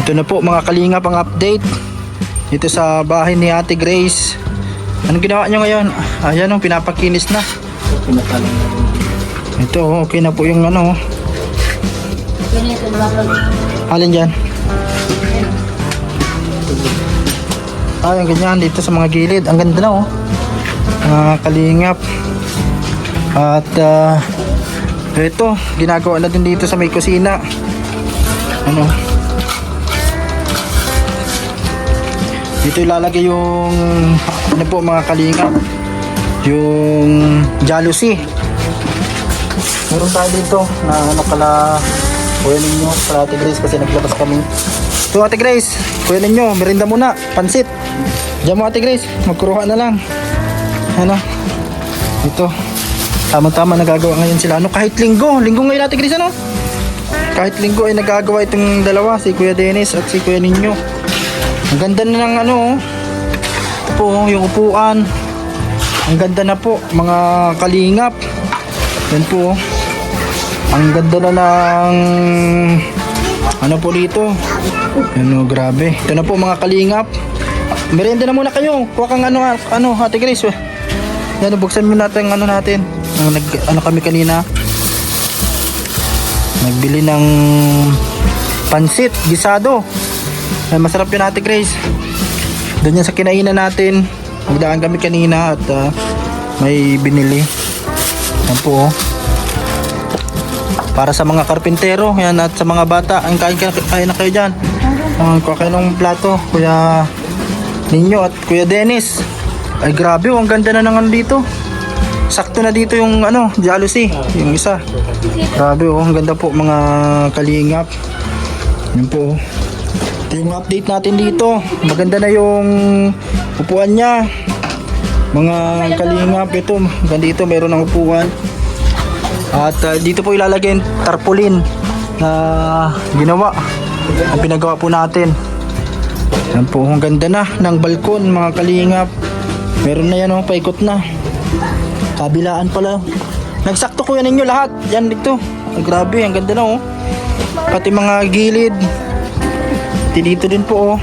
Ito na po mga kalingap ang update dito sa bahay ni Ate Grace. Anong ginawa nyo ngayon? Ayan o, pinapakinis na. Ito okay na po yung ano. Alin dyan? Ang ganyan dito sa mga gilid. Ang ganda na oh, mga kalingap. At ito ginagawa na din dito sa may kusina. Ano, dito ilalagay yung ano po mga kalingap, yung jealousy. Meron tayo dito na ano pala, kuya ninyo para Ate Grace kasi naglabas kami. So Ate Grace, kuya ninyo, merinda muna, pansit. Diyan mo Ate Grace, magkuruha na lang. Ano, ito tamang-tama nagagawa ngayon sila. Ano, kahit linggo ngayon Ate Grace, ano? Kahit linggo ay nagagawa itong dalawa, si Kuya Dennis at si Kuya Ninyo. Ang ganda na ng ano, ito po yung upuan. Ang ganda na po mga kalingap. Yan po, ang ganda na ng ano po dito. Ano, grabe. Ito na po mga kalingap. Merienda na muna kayo. Kuha kang ano Ate Grace. Yan, buksan mo natin ang ano natin. Ano kami kanina, nagbili ng pansit gisado. Ay, masarap yun Ate Grace. Doon yan sa kinainan natin. Nagdaan kami kanina at may binili. Yan po oh, para sa mga karpintero yan, at sa mga bata. Ang kain na kayo dyan. Kuha kayo ng plato, Kuya Ninyo at Kuya Dennis. Ay grabe oh, ang ganda na ng ano dito. Sakto na dito yung ano, jealousy, yung isa. Grabe oh, ang ganda po mga kalingap. Yan po oh. Ito yung update natin dito. Maganda na yung upuan niya. Mga kalingap, ito, maganda dito, meron ng upuan. At dito po ilalagay yung tarpaulin na ginawa. Ang pinagawa po natin. Yan po, ang ganda na ng balkon mga kalingap. Meron na yan oh, paikot na. Kabilaan pala. Nagsakto Kuya Ninyo lahat. Yan dito. Grabe, ang ganda na oh. Pati mga gilid. Pati dito din po oh.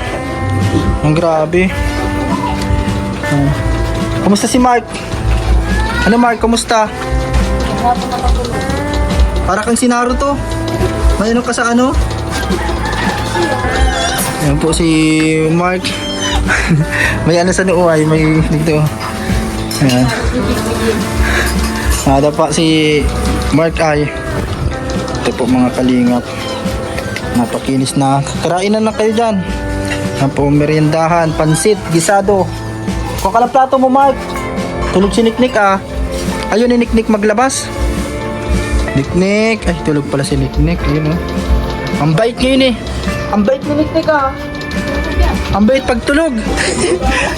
Ang grabe. Kumusta si Mark? Ano Mark, kumusta? Para kang si Naruto. May ano ka sa ano? Yan po si Mark. May ano sa noo ay may dito. Ayan. Nada pa si Mark ay. Ito po mga kalingap. Napakinis na. Karainan na kayo dyan. Yan po meriendahan. Pansit, gisado. Kuha ka ng plato mo Mark. Tulog si Niknik ah. Ayun ni Niknik maglabas. Niknik. Ay tulog pala si Niknik. Ayun oh. Ang bait ngayon eh. Ang bait ni Niknik ah. Ang bait pagtulog.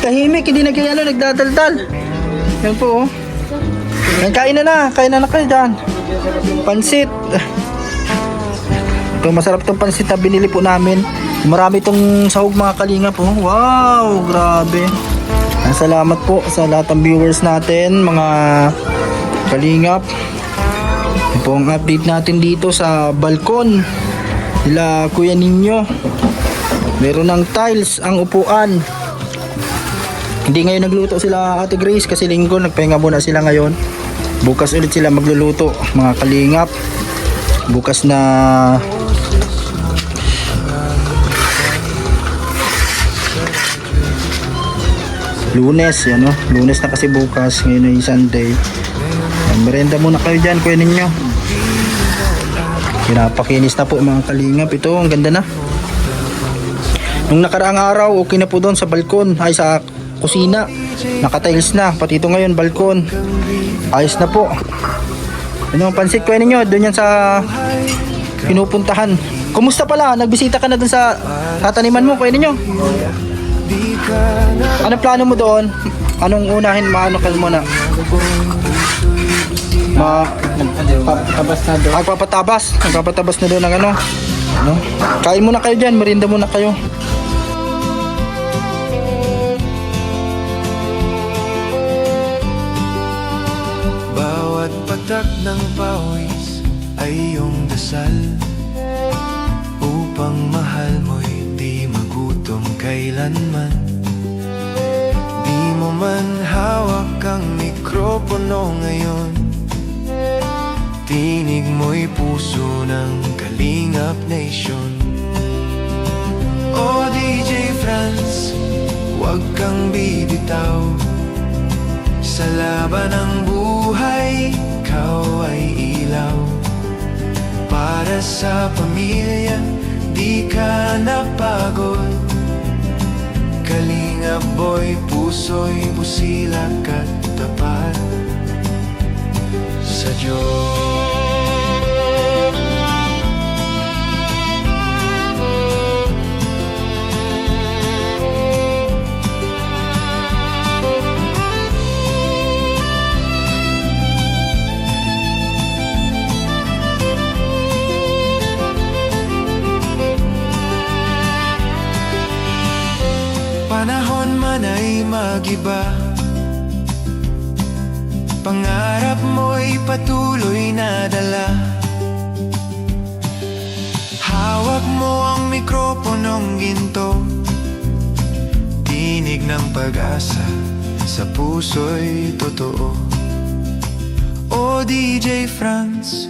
Tahimik, hindi nagdadaldal. Yan po oh. Kain na kayo dyan. Pansit. Ito masarap tong pansit na binili po namin. Marami itong sahog mga kalingap po. Wow, grabe. Salamat po sa lahat ng viewers natin mga kalingap. Ito po ang update natin dito sa balkon nila Kuya Ninyo. Meron ng tiles ang upuan. Hindi ngayon nagluto sila Ate Grace kasi linggo, nagpahinga muna sila ngayon. Bukas ulit sila magluluto mga kalingap. Bukas na Lunes, yan o. Lunes na kasi bukas, ngayon ay Sunday. Merenda muna kayo dyan Kuya Ninyo. Pinapakinis na po mga kalingap. Ito, ang ganda na. Nung nakaraang araw, okay na po doon sa balkon, ay sa kusina. Nakatiles na, pati ito ngayon, balkon. Ayos na po. Ano ang pansit Kuya Ninyo? Doon yan sa pinupuntahan. Kumusta pala? Nagbisita ka na doon sa tataniman mo Kuya Ninyo? Anong plano mo doon? Anong unahin? Maano ka muna? Papatabas na doon. Papatabas na doon ng ano? Kain muna kayo dyan, merinda muna kayo. Bawat patak ng pawis ay iyong dasal upang mahal mo'y kailanman. Di mo man hawak ang mikropono ngayon, tinig mo'y puso ng Kalingap Nation. O DJ Franz, huwag kang bibitaw. Sa laban ng buhay, ikaw ay ilaw. Para sa pamilya, di ka napagod. Kalingap boy, puso'y busilak at tapat sa Diyos. Panahon man ay magiba, pangarap mo'y patuloy na dala. Hawak mo ang mikroponong ginto, tinig ng pag-asa sa puso'y totoo. O DJ Franz,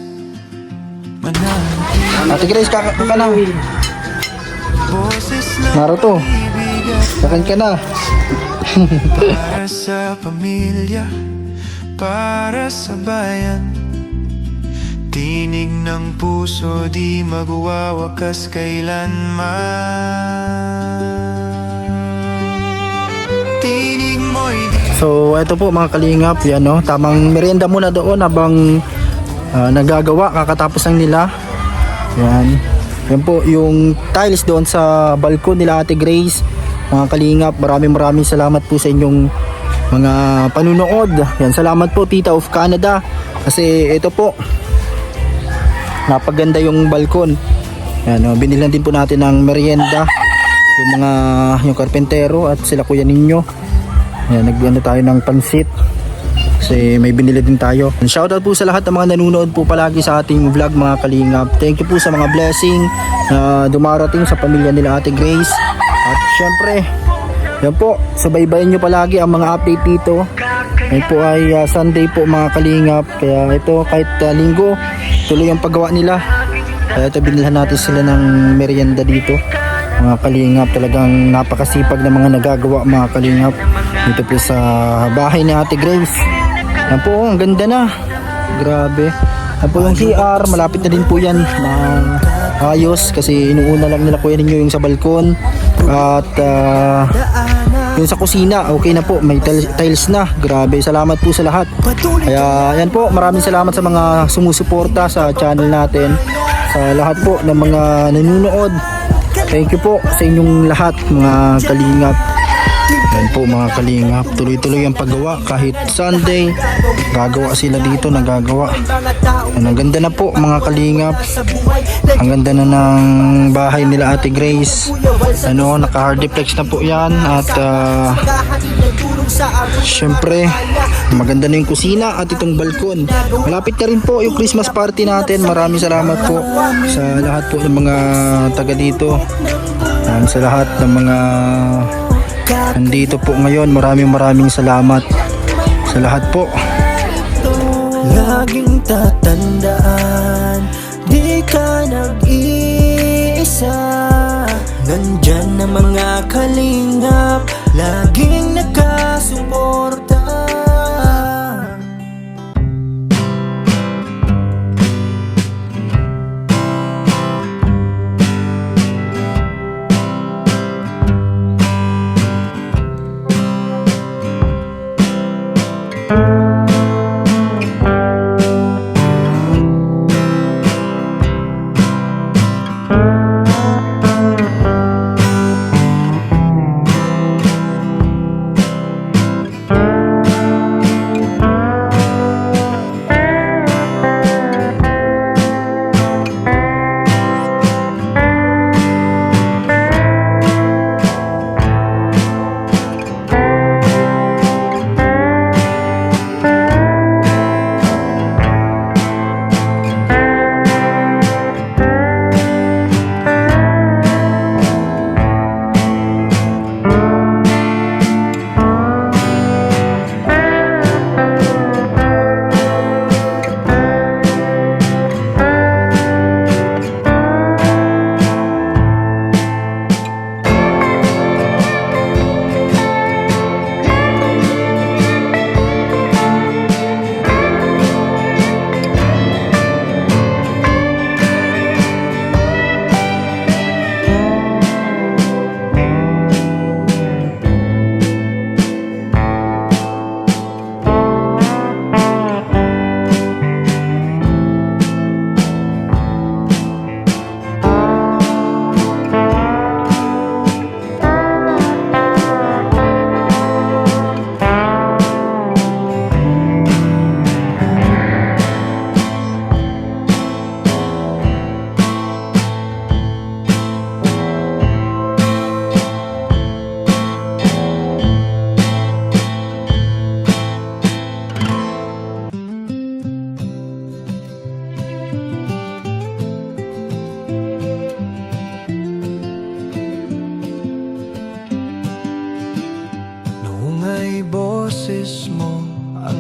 mananatili. Ate Grace, ka na. Boses ng Naruto, pag-ibig at kakan ka na. para sa pamilya, para sa bayan. Tinig ng puso, di magwawakas kailanman. Tinig mo'y di So ito po mga kalingap, yan no, tamang merienda muna doon habang nagagawa, kakatapos lang nila. Yan po yung tiles doon sa balkon nila Ate Grace. Mga kalingap, maraming salamat po sa inyong mga panunood. Yan, salamat po Tita of Canada, kasi ito po napaganda yung balkon. Yan, binilan din po natin ng merienda yung karpentero at sila Kuya Ninyo. Yan, nagbiano tayo ng pansit kasi may binili din tayo. Shoutout po sa lahat ng mga nanonood po palagi sa ating vlog mga kalingap. Thank you po sa mga blessing na dumarating sa pamilya nila Ate Grace. At syempre, yan po, subaybayan nyo palagi ang mga update dito. Yan po ay Sunday po mga kalingap. Kaya ito kahit linggo, tuloy ang paggawa nila. Kaya ito binilhan natin sila ng merienda dito. Mga kalingap, talagang napakasipag na mga nagagawa mga kalingap dito po sa bahay ni Ate Grace. Yan po, ang ganda na. Grabe. Yan po yung CR, malapit na din po yan na ayos kasi inuuna lang nila Kuya Ninyo yung sa balkon. At yung sa kusina, okay na po, may tiles na. Grabe, salamat po sa lahat. Kaya yan po, maraming salamat sa mga sumusuporta sa channel natin, sa lahat po ng mga nanonood. Thank you po sa inyong lahat mga kalingap. Yan po mga kalingap, tuloy-tuloy ang paggawa kahit Sunday. Gagawa sila dito, nagagawa. Yan, ang ganda na po mga kalingap. Ang ganda na ng bahay nila Ate Grace. Ano, naka hard deflex na po yan. At syempre maganda na yung kusina at itong balkon. Malapit na rin po yung Christmas party natin. Maraming salamat po sa lahat po ng mga taga dito. Sa lahat ng mga nandito po ngayon, maraming salamat sa lahat po. Laging tatandaan, di ka nag-iisa. Nandyan na mga kalingap, laging nakasuporta.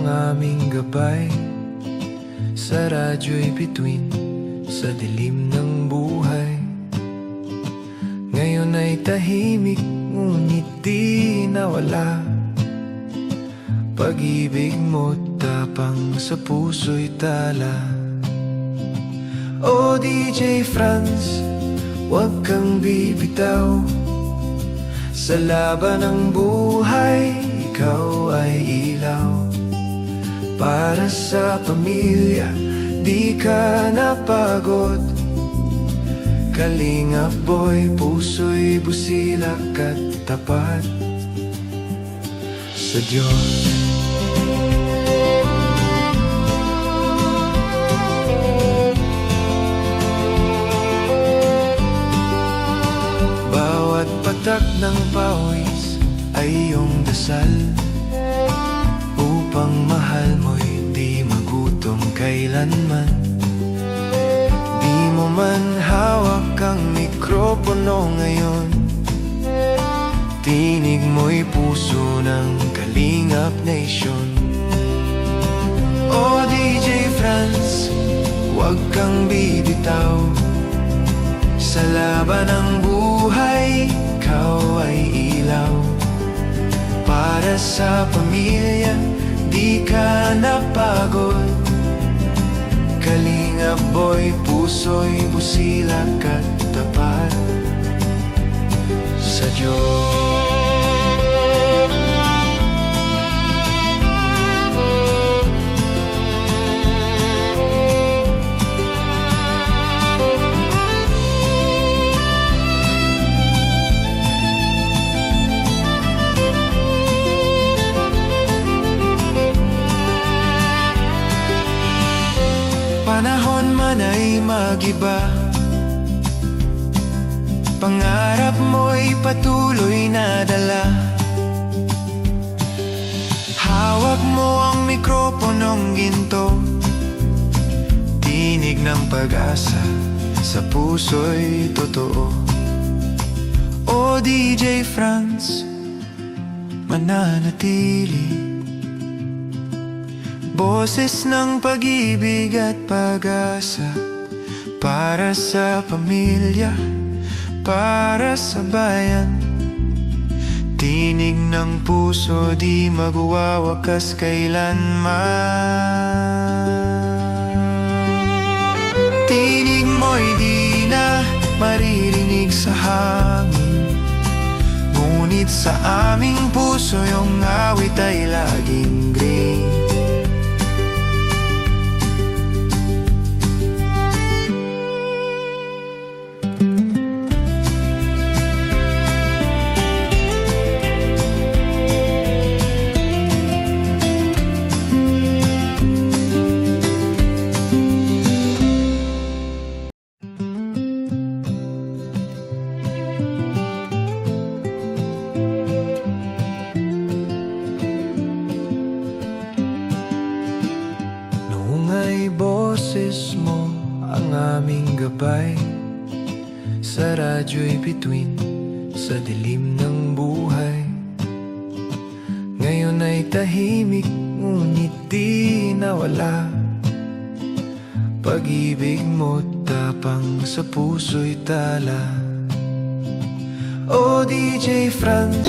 ang aming gabay. Sa radyo'y bituin, sa dilim ng buhay. Ngayon ay tahimik, ngunit di nawala. Pag-ibig mo tapang sa puso'y tala. O DJ Franz, huwag kang bibitaw. Sa laban ng buhay, ikaw ay ilaw. Para sa pamilya, di ka napagod. Kalingap boy, puso'y busilak at tapat sa Diyos. Bawat patak ng pawis ay iyong dasal, upang mahal mo'y di magutom kailanman. Di mo man hawak ang mikropono ngayon, tinig mo'y puso ng Kalingap Nation. O DJ Franz, huwag kang bibitaw. Sa laban ng buhay, ikaw ay ilaw. Para sa pamilya, di ka napagod. Kalingap boy, puso'y busilak at tapat sa Diyos. Panahon man ay magiba, pangarap mo'y patuloy na dala. Hawak mo ang mikroponong ginto, tinig ng pag-asa sa puso'y totoo. O DJ Franz, mananatili. Boses ng pag-ibig at pag-asa, para sa pamilya, para sa bayan. Tinig ng puso, di magwawakas kailanman. Tinig mo'y di na maririnig sa hangin, ngunit sa aming puso yung awit ay laging green. Boses mo ang aming gabay. Sa radyo'y bituin, sa dilim ng buhay. Ngayon ay tahimik, ngunit di nawala. Pag-ibig mo tapang sa puso'y tala. O DJ Franz.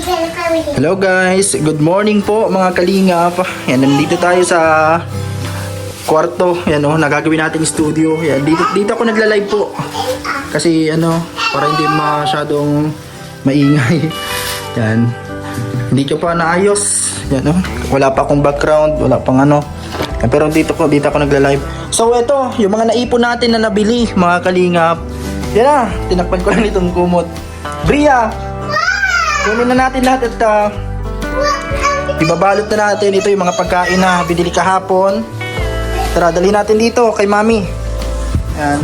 Hello guys, good morning po mga kalingap. Yan, nandito tayo sa kwarto. Yan nagagawin natin studio. Yan, dito ako nagla-live po. Kasi para hindi masyadong maingay. Yan. Hindi ko pa naayos. Yan wala pa akong background, wala pang Yan, pero dito ako nagla-live. So ito, yung mga naipon natin na nabili, mga kalingap. Yan na, tinakpan ko lang itong kumot. Bria! Kunin na natin lahat at ibabalot na natin. Ito yung mga pagkain na binili kahapon. Tara, dali natin dito kay Mami. Yan.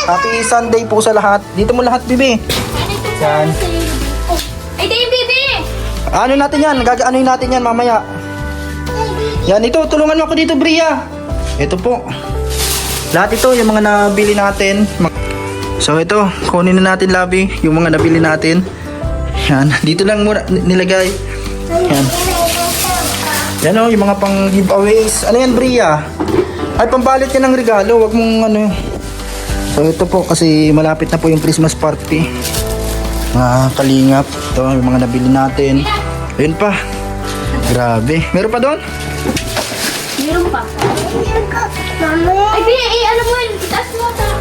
Happy Sunday po sa lahat. Dito mo lahat, bibi. Yan. Ay, di bibi! Ano natin yan? Gagaanoin natin yan mamaya. Yan, ito. Tulungan mo ako dito, Bria. Ito po. Lahat ito, yung mga nabili natin. So, ito. Kunin na natin, Labi. Yung mga nabili natin. Yan. Dito lang muna nilagay. Yan. Yan o, yung mga pang giveaways. Ano yan, Bria? Ay, pambalit yan ng regalo. Wag mong ano. So, ito po kasi malapit na po yung Christmas party. Mga kalingap. Ito, yung mga nabili natin. Ayun pa. Grabe. Meron pa doon? Meron pa. Ay, ano mo yun? Itaas mo ta.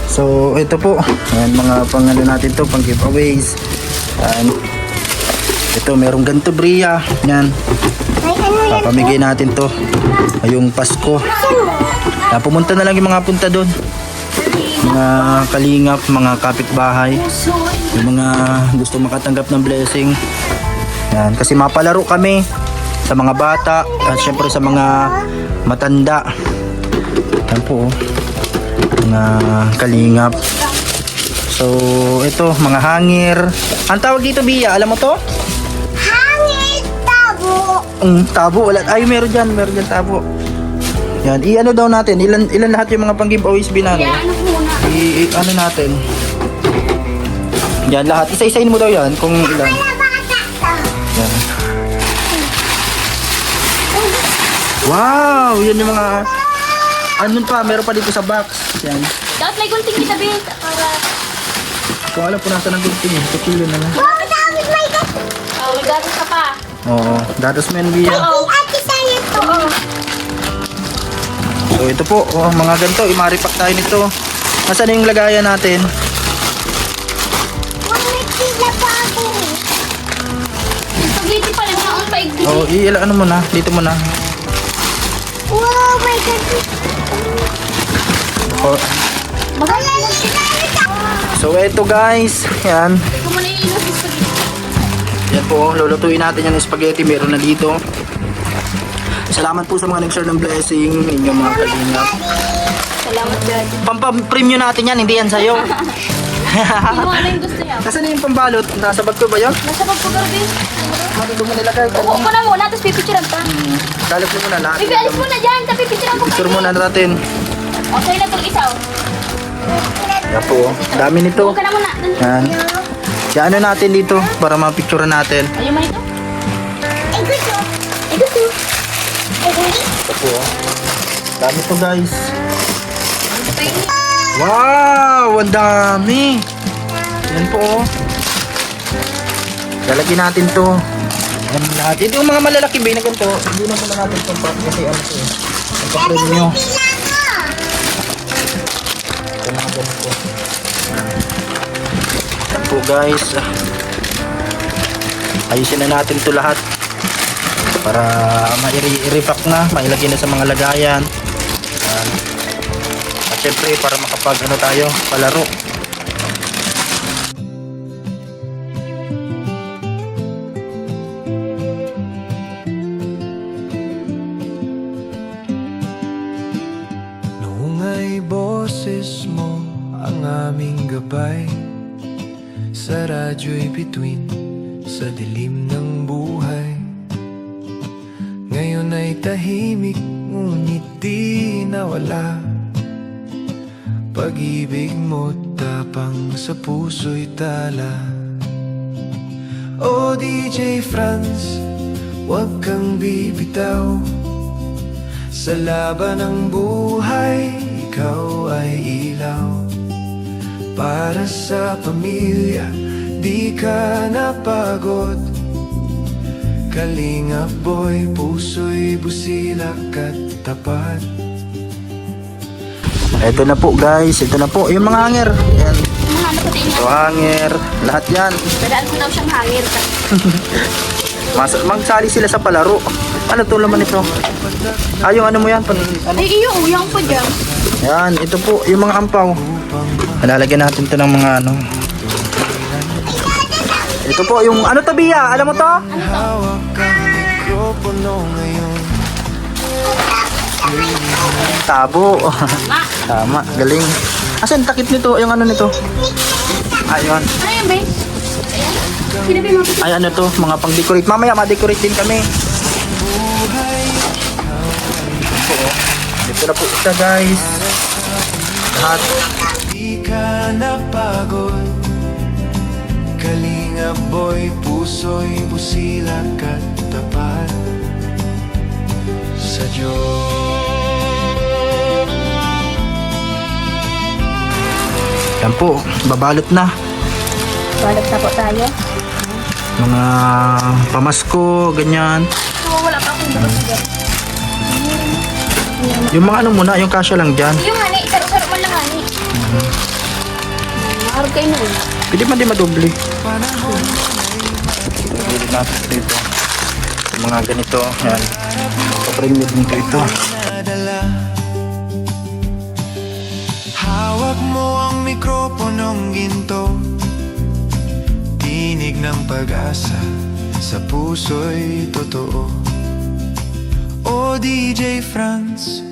So, ito po. Ayan, mga pang ano natin to, pang giveaways. Ayan. Ito, merong ganito, Bria. Yan. Papamigay natin to. Ngayong Pasko. Pumunta na lang yung mga punta doon. Mga kalingap, mga kapitbahay. Yung mga gusto makatanggap ng blessing. Yan. Kasi mapalaro kami sa mga bata at syempre sa mga matanda. Yan po. Mga kalingap. So, ito, mga hangir. Ang tawag dito, Bia, alam mo to? Tabo. Wala. Ay, meron dyan tabo. Yan. I-ano daw natin. Ilan lahat yung mga pang-giveaways binano? Kaya ano muna? I-ano natin. Yan lahat. Isa-isain mo daw yan kung ilan. Yan. Wow! Yan yung mga... Ano pa? Meron pa dito sa box. Yan. Dapat may gunting kita, Bint. Para... Kung alam po nasa ng gunting eh. Kilo na lang. Oh, may gatas ka pa. Oo. Datos men Bia. Oo. Oo. So ito po. Oh, mga ganito. I-maripack tayo nito. Nasaan na yung lagayan natin? Pagliti pa rin ang paigdi. Oh, ano mo na. Dito mo na. Wow, my God! Oh. So ito guys. Yan. Ito mo na yung ilos sa Yan po, lulutuin natin yung spaghetti. Meron na dito. Salamat po sa mga nag-share ng blessing. Inyong mga kalingap. Salamat, Dad. Pampapremyo natin yan, hindi yan sa'yo. Ano yung gusto niya? Nasaan na yung pambalot? Nasa bag ko ba yun? Nasa pagpugar, Bint. Matulog mo nilagay. Upo mo na muna, tapos pipicturean ka. Kalat mo muna lahat. Bibi, alis mo na dyan. Tapos pipicturean ko. Picture muna natin. Okay na itong isaw. Yan po, dami nito. Huwag ka na muna. Yan. Yan ano natin dito para mapicture natin. Ayaw mo nito? Ito po. Dami to guys. Wow! Ang dami! Yan po oh. Lalagyan natin to. Yan lahat. Ito yung mga malalaki ba na ganito. Hindi na muna natin itong part kasi ano to. Ang kapatid nyo. Ito mga ganito. Yan po guys. Ayusin na natin to lahat. Para ma-repack na. Mailagay na sa mga lagayan. Yan. At syempre para makapag ano tayo, palaro. Noong boses mo ang aming gabay sa radyo'y bituin sa dilim ng buhay. Ngayon ay tahimik ngunit di nawala. Pag-ibig mo tapang sa puso'y tala. O DJ Franz, huwag kang bibitaw. Sa laban ng buhay, ikaw ay ilaw. Para sa pamilya, di ka napagod. Kalingap boy, puso'y busilak at tapat. Ito na po guys, ito na po yung mga hanger. Yan. Mga ano pa din So hanger, lahat yan. Dadaan ko daw siyang hangir ka. Magsali sila sa palaro. Ano to laman ito? Ah, yung ano mo yan? Ano? Ay, iyo, uyang pa dyan. Yan, ito po, yung mga ampaw. Lalagyan natin to ng mga ano. Ito po, yung ano to Bia? Alam mo to? Hawak ang mikropono ngayon. Tabo. Tama, galing. Asan takip nito? Yung ano nito? Ayun. Ano yan, babe? Ayan. Sinabi mo. Ay ano to, mga pang-decorate. Mamaya ma-decorate din kami. Ito na po isa guys. Lahat. Di ka napagod. Kalingap boy, puso'y busilak at tapat. sa Diyos. Yan po, babalot na. Balot na po tayo. Mga pamasko, ganyan. Oo, wala pa akong bukas dyan. Yung mga ano muna, yung kasya lang dyan. Yung hani, saro-saro man lang hani. Maharap kayo nun. Pwede man di madoble. Panahon Pwede natin dito. Yung mga ganito, yan. Papremyo dito ito. nadala. Hawak mo ang mikroponong ginto, tinig ng pag-asa sa puso'y totoo. O DJ Franz,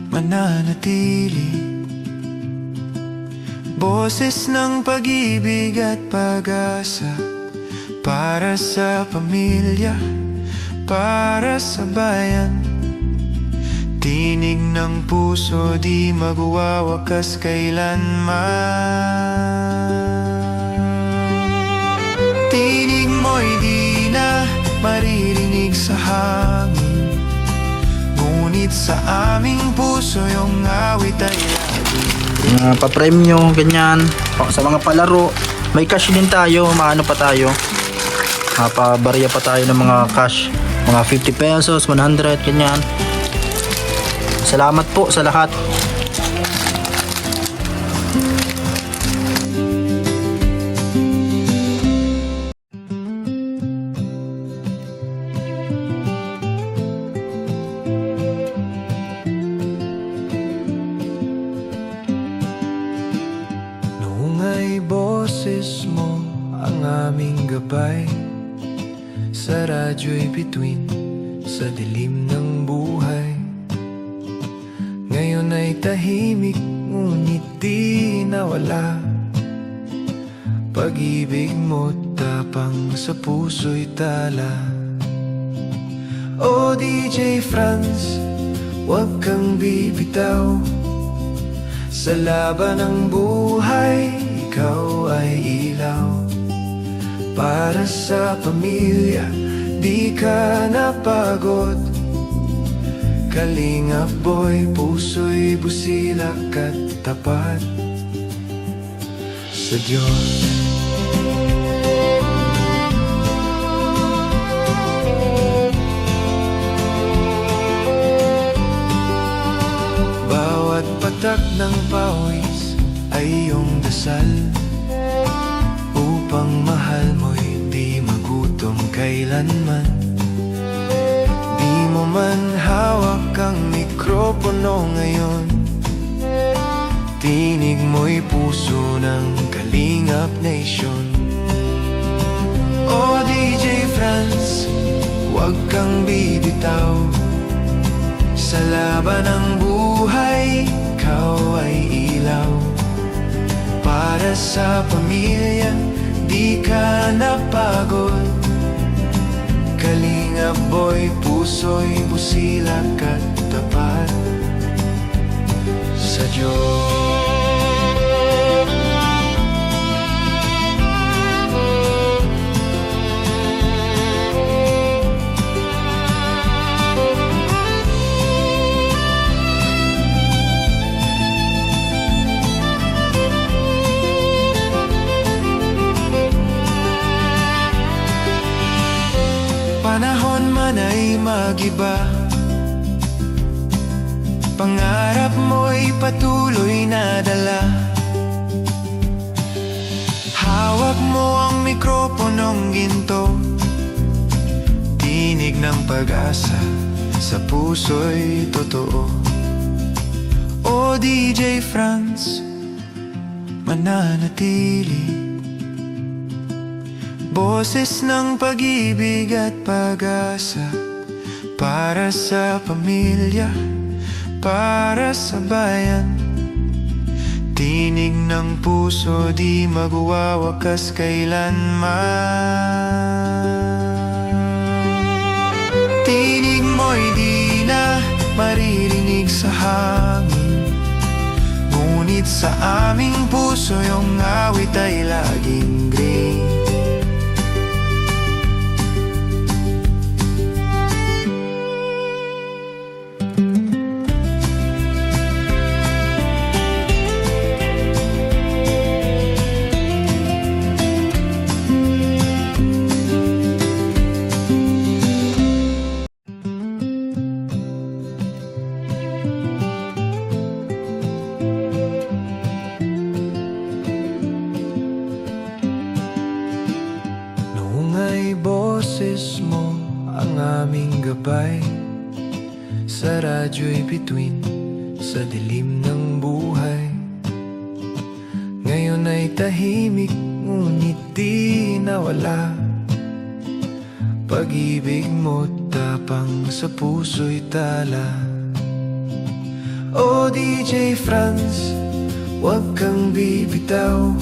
mananatili, boses ng pag-ibig at pag-asa, para sa pamilya, para sa bayan. Tinig ng puso, di magwawakas kailanman. Tinig mo'y di na maririnig sa hangin, ngunit sa aming puso yung awit ay laging Mga papremyo, ganyan. O, sa mga palaro, may cash din tayo, maano pa tayo. Pabarya pa tayo ng mga cash. Mga 50 pesos, 100, ganyan. Salamat po sa lahat. Noong ay boses mo ang aming gabay, sa radyo'y bituin sa dilim ng buhay. Ngayon ay tahimik, ngunit di nawala. Pag-ibig mo tapang sa puso'y tala. O DJ Franz, huwag kang bibitaw, sa laban ng buhay, ikaw ay ilaw. Para sa pamilya, di ka napagod. Kalingap boy, puso'y busilak at tapat sa Diyos. Bawat patak ng pawis ay iyong dasal, upang mahal mo'y di magutom kailanman. Di mo man hawak ang mikropono ngayon, tinig mo'y puso ng Kalingap Nation. O DJ Franz, huwag kang bibitaw, sa laban ng buhay, ikaw ay ilaw. Para sa pamilya, di ka napagod. Kalingap boy, puso'y busilak at tapat sa Diyos. Panahon man ay magiba, pangarap mo'y patuloy na dala. Hawak mo ang mikroponong ginto, tinig ng pag-asa sa puso'y totoo. O DJ Franz, mananatili, boses ng pag-ibig at pag-asa, para sa pamilya, para sa bayan. Tinig ng puso, di magwawakas kailanman. Tinig mo'y di na maririnig sa hangin, ngunit sa aming puso yung awit ay laging green. boses mo ang aming gabay. Sa radyo'y bituin, sa dilim ng buhay. Ngayon ay tahimik, ngunit di nawala. Pag-ibig mo tapang sa puso'y tala. O DJ Franz, huwag kang bibitaw.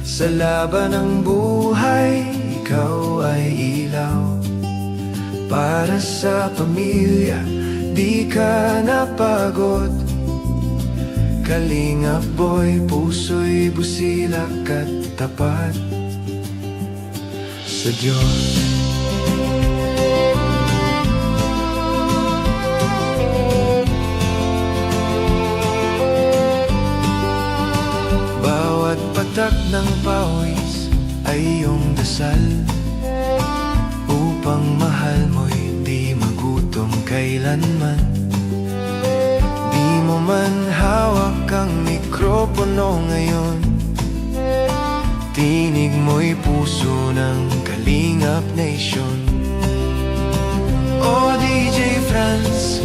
Sa laban ng buhay, ikaw ay ilaw. Para sa pamilya, di ka napagod. Kalingap boy, puso'y busilak at tapat sa Diyos. Bawat patak ng pawis ay iyong dasal, upang mahal mo'y di magutom kailanman. Di mo man hawak ang mikropono ngayon, tinig mo'y puso ng Kalingap Nation. O DJ Franz,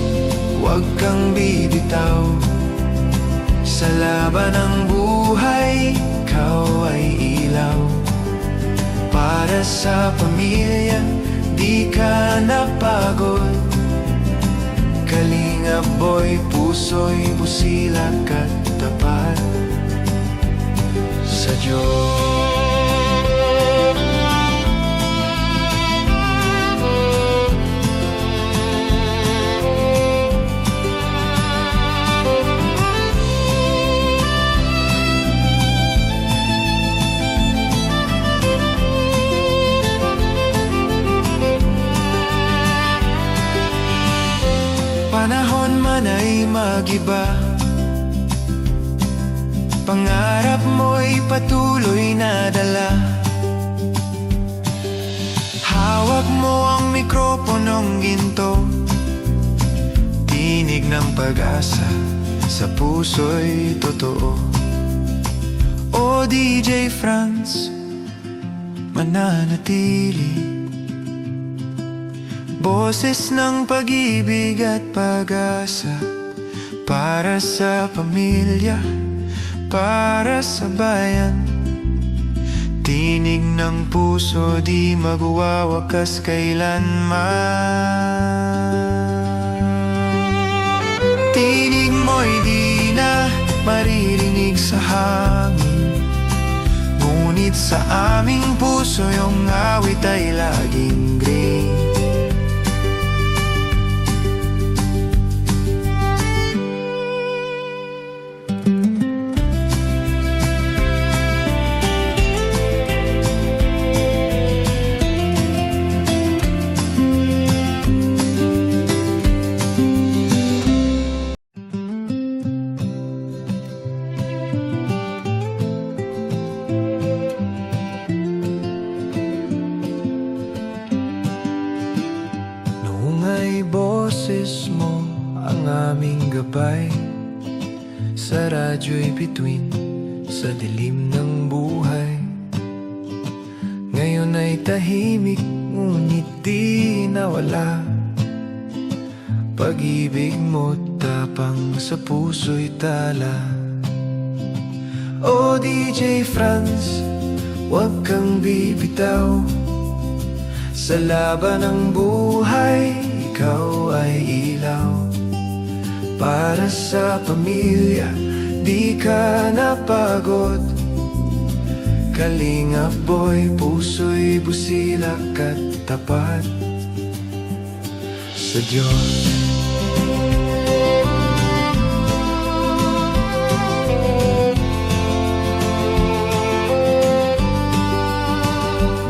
huwag kang bibitaw. Sa laban ng buhay, ikaw ay ilaw. Para sa pamilya, di ka napagod. Kalingap boy, puso'y busilak at tapat sa Diyos. Panahon man ay magiba, pangarap mo'y patuloy na dala. Hawak mo ang mikroponong ginto, tinig ng pag-asa sa puso'y totoo. O DJ Franz, mananatili. Boses ng pag-ibig at pag-asa, para sa pamilya, para sa bayan. Tinig ng puso, di magwawakas kailanman. Tinig mo'y di na maririnig sa hangin, ngunit sa aming puso yung awit ay laging green. Boses mo ang aming gabay. Sa radyo'y bituin, sa dilim ng buhay. Ngayon ay tahimik, ngunit di nawala. Pag-ibig mo tapang sa puso'y tala. O DJ Franz, huwag kang bibitaw. Sa laban ng buhay, ikaw ay ilaw. Para sa pamilya, di ka napagod. Kalingap boy, puso'y busilak at tapat sa Diyos.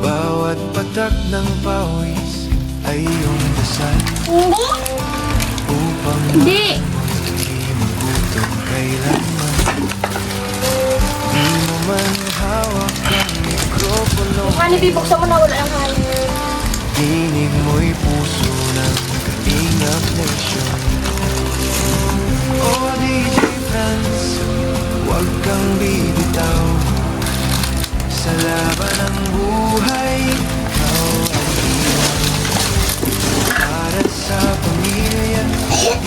Bawat patak ng pawis ay iyong dasal, Hindi. upang Hindi! di magutom kailanman. Di mo man hawak ang mikropono, Kung bibuksan mo na wala ang hangin. tinig mo'y puso ng Kalingap Nation. O DJ Franz, huwag kang bibitaw. Sa laban ng buhay, ikaw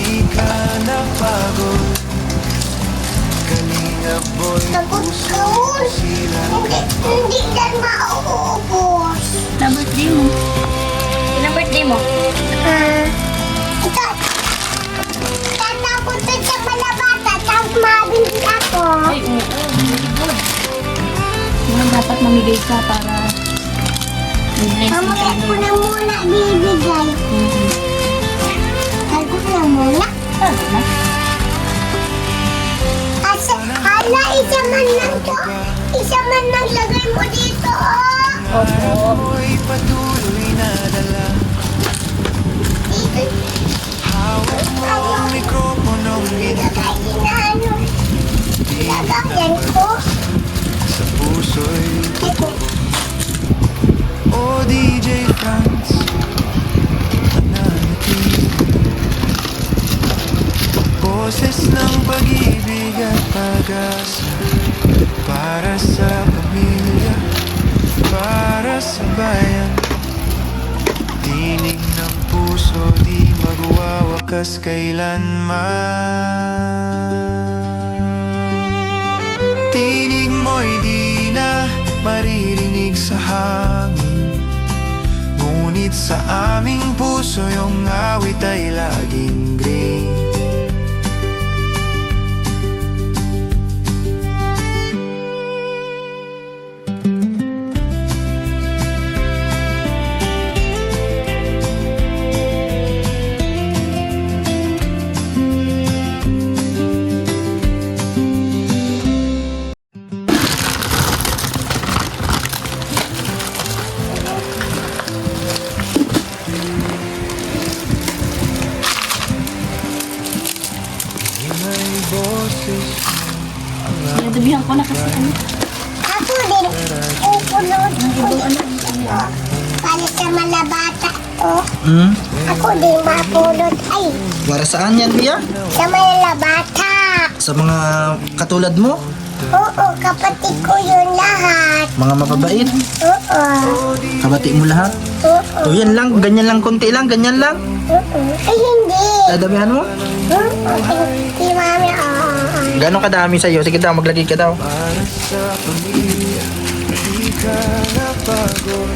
di ka napagod. Kalingap boy, Takot puso ka. sila. Hindi yan mauubos. Na birthday mo. Kailan birthday mo? Ito. Tatakot na sa malabata. Tapos mabindi ako. Ay, oo. Very good. Mga dapat mamigay ka para may blessing Mamaya ka ko Lord. na muna bibigay. Tago na muna. Ano na? Hala, isa man lang to. Isa man lang lagay mo dito, oh. Opo. Ako'y patuloy na dala. Dito. Hawak mo ang mikroponong Ilagay din na ano. Lagayan ko. sa puso'y Ito. O DJ Franz, mananatili. Boses ng pag-ibig at pag-asa, para sa pamilya, para sa bayan. Tinig ng puso, di magwawakas kailanman. Tinig mo'y di na maririnig sa hangin, ngunit sa aming puso yung awit ay laging green. May boses Nadabihan ko na kasi ano. Ako din. Upulot ko dito. Para sa malabata to. Ako din mapulot. Ay, Para saan yan, Bia? sa malabata. Sa mga katulad mo? Oo, kapatid ko yun lahat. Mga mababait? Oo. Kabati mo lahat? Oo. O yan lang, ganyan lang, konti lang, ganyan lang. Oo. Ay, hindi. Dadabihan mo? Oo. Si mami, oo. Gano'ng kadami sa'yo? Sige daw, maglagay ka daw. para sa pamilya, di ka napagod.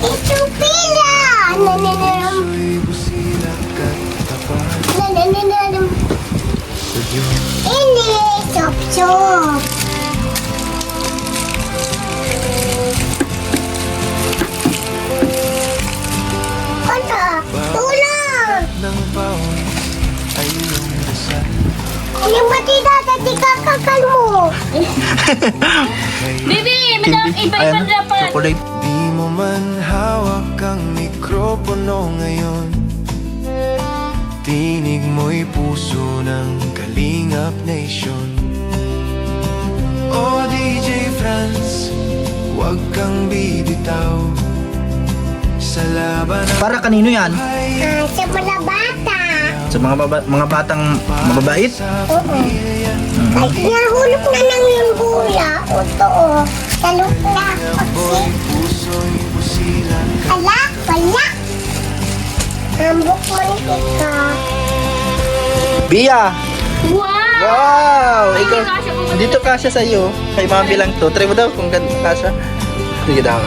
Ito pila. Nananaram. Ako'y busilak at tapat Nananaram. sa Diyos. Ini, chop-chop. Ano? Tulong! Ng pawis ay iyong dasal. Yung batida, dati kakakal mo. Baby, madam, iba-iba dapat. chocolate. Di mo man hawak ang mikropono ngayon, tinig mo'y puso ng Kalingap Nation. O DJ Franz, huwag kang bibitaw sa laban ng Para kanino yan? Sa mga bata. Sa mga batang mababait? Oo. Ay, nahulog na lang yung bula. Oo. Talok na. boy, puso'y busilan. Ala, wala. Hambok mo ni Ika. Bia! Wow! Wow! Ikaw, Kasya po ba? dito kasya sa'yo. Kay mami lang to. Try mo daw kung kasya. Sige daw.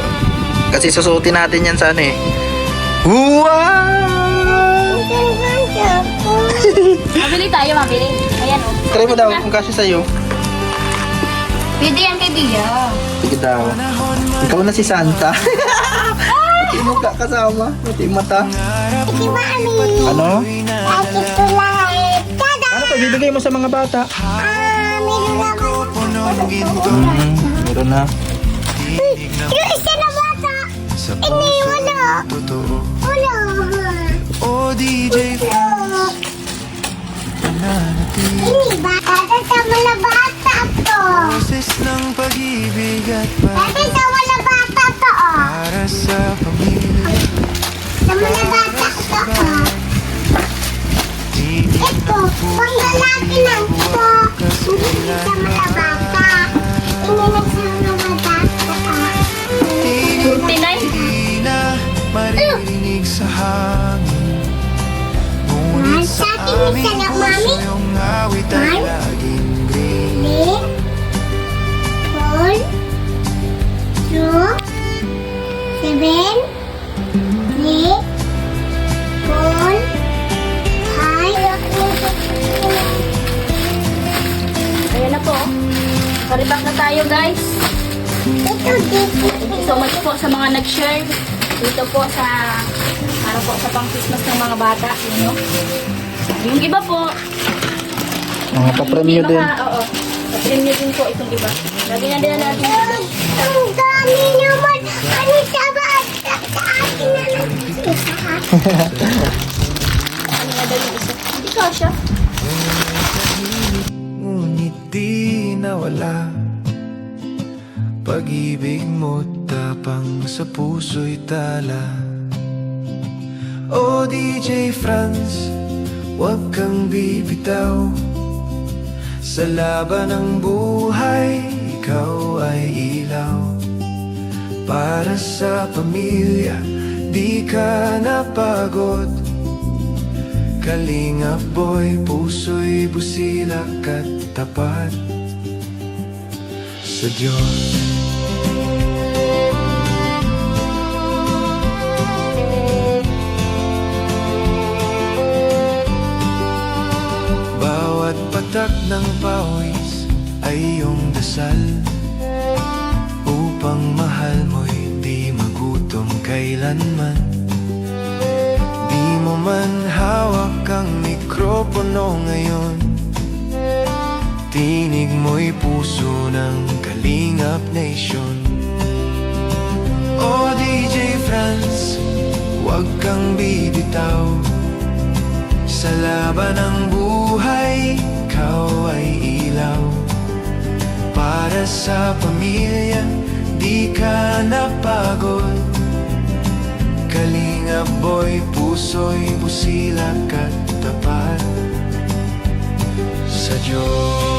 Kasi susuotin natin yan sa ano eh. Wow! Ang ganda ko. Mabili tayo, mabili. Ayan, oh. Try mo daw kung kasya sa'yo. Pwede yan kay Bia. Sige daw. Ikaw na si Santa. Pati mo ka kasama. Pati mata. Si Mami. Ano? Ay, ito lahat. Tada! Ano pa bibigay mo sa mga bata? Meron na ako. Mikroponong ginto, Meron na. tinig ng Yung isa na bata. sa Hindi, puso wala. totoo. Wala. O DJ Franz, nananatili. Ini bata sa mga bata to. Boses ng pag-ibig at Dati sa mga bata to. para sa pamilya, Sa mga bata to. tinig Ito, panglalaki na ito. Hindi sa mga bata. Ini na sa mga bata. tinig 49. di na maririnig sa hangin, ngunit sa Sa ating 7, 3, 4, 5. Ayan na po. Paripak na tayo guys. Ito dito. Thank you so much po sa mga nag-share dito po sa para po sa pang-Christmas ng mga bata. Yun, no? Yung iba po, Mga papremyo din. Oo. Papremyo din po itong iba. Lagi na din natin. Ang dami naman. Ano sa bata? Sa akin na lang. Ano na daw yung isa? Hindi ka siya. Ngunit di nawala pag-ibig mo tapang sa puso'y tala. O DJ Franz, huwag kang bibitaw. Sa laban ng buhay, ikaw ay ilaw. Para sa pamilya, di ka napagod. Kalingap boy, puso'y busilak at tapat sa Diyos. Bawat patak ng pawis ay iyong dasal, upang mahal mo'y di magutom kailanman. Di mo man hawak ang mikropono ngayon, tinig mo'y puso ng Kalingap Nation. O DJ Franz, huwag kang bibitaw. Sa laban ng buhay, ikaw ay ilaw. Para sa pamilya, di ka napagod. Kalingap boy, puso'y busilak at tapat sa Diyos.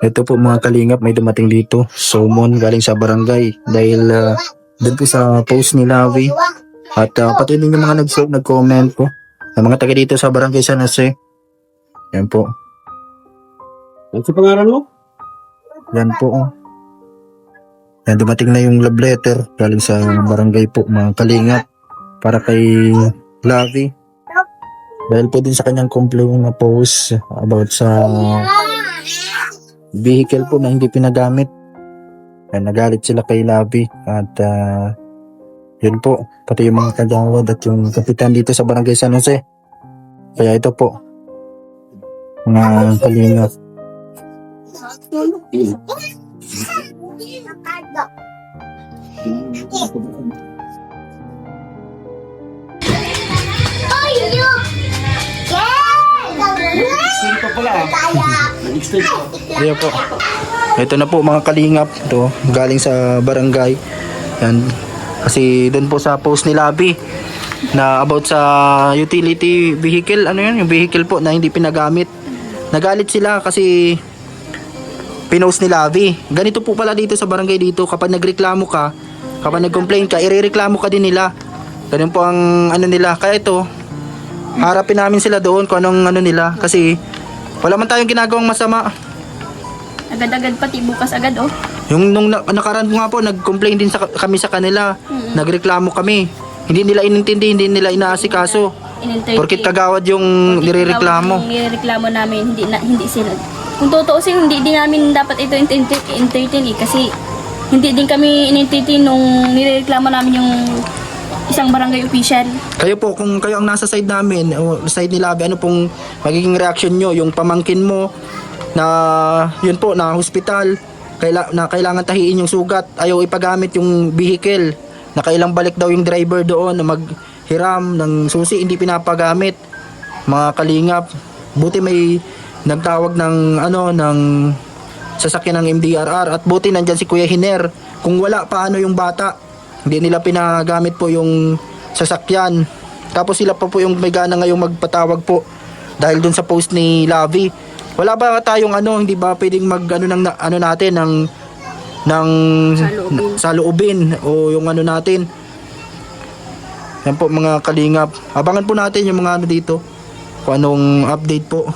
Ito po mga kalingap, may dumating dito. Summon galing sa barangay. Dahil doon po sa post ni Lavi. At pati din yung mga nag-comment po. Ang mga taga dito sa barangay San Jose. Yan po. Ano sa pangalan mo? Yan po. Oh. Yan, dumating na yung love letter galing sa barangay po mga kalingap. Para kay Lavi. Dahil po din sa kanyang complaint na post about sa vehicle po na hindi pinagamit. Ay, nagalit sila kay Lavi at yun po, pati yung mga kagawad at yung kapitan dito sa barangay San Jose. Kaya ito po mga kalingap. Oy, look! Kaya po, ito na po mga kalingap. Ito, galing sa barangay. Yan. Kasi doon po sa post ni Lavi na about sa utility vehicle, ano yun, yung vehicle po na hindi pinagamit. Nagalit sila kasi pinost ni Lavi. Ganito po pala dito sa barangay dito, kapag nagreklamo ka, kapag nag-complain ka, irereklamo ka din nila. Ganun po ang ano nila. Kaya ito, harapin namin sila doon kung anong ano nila. Kasi wala man tayong ginagawang masama. Agad-agad pati bukas agad oh. Yung nung nakaraan po nga po, nag-complain din kami sa kanila. Nagreklamo kami. Hindi nila inintindi, hindi nila inaasikaso. Porkit kagawad yung nirereklamo. Yung nirereklamo namin, hindi sila. Kung tutuusin, hindi din namin dapat ito entertain kasi hindi din kami in-entertain nung nirereklamo namin yung isang barangay official. Kayo po, kung kayo ang nasa side namin, o side ni Lavi, ano pong magiging reaction nyo? Yung pamangkin mo na yun po, na hospital, na kailangan tahiin yung sugat, ayaw ipagamit yung vehicle, nakailang balik daw yung driver doon na maghiram ng susi, hindi pinapagamit. Mga kalingap, buti may nagtawag ng ng sasakyan ng MDRR at buti nandyan si Kuya Hiner. Kung wala, paano yung bata? Hindi nila pinagamit po yung sasakyan. Tapos sila pa po yung may gana ngayong magpatawag po dahil dun sa post ni Lavi. Wala ba tayong ano, hindi ba pwedeng mag ano ng ano natin ng Saloobin. saloobin o yung ano natin. Yan po mga kalingap. Abangan po natin yung mga ano dito. Kung anong update po.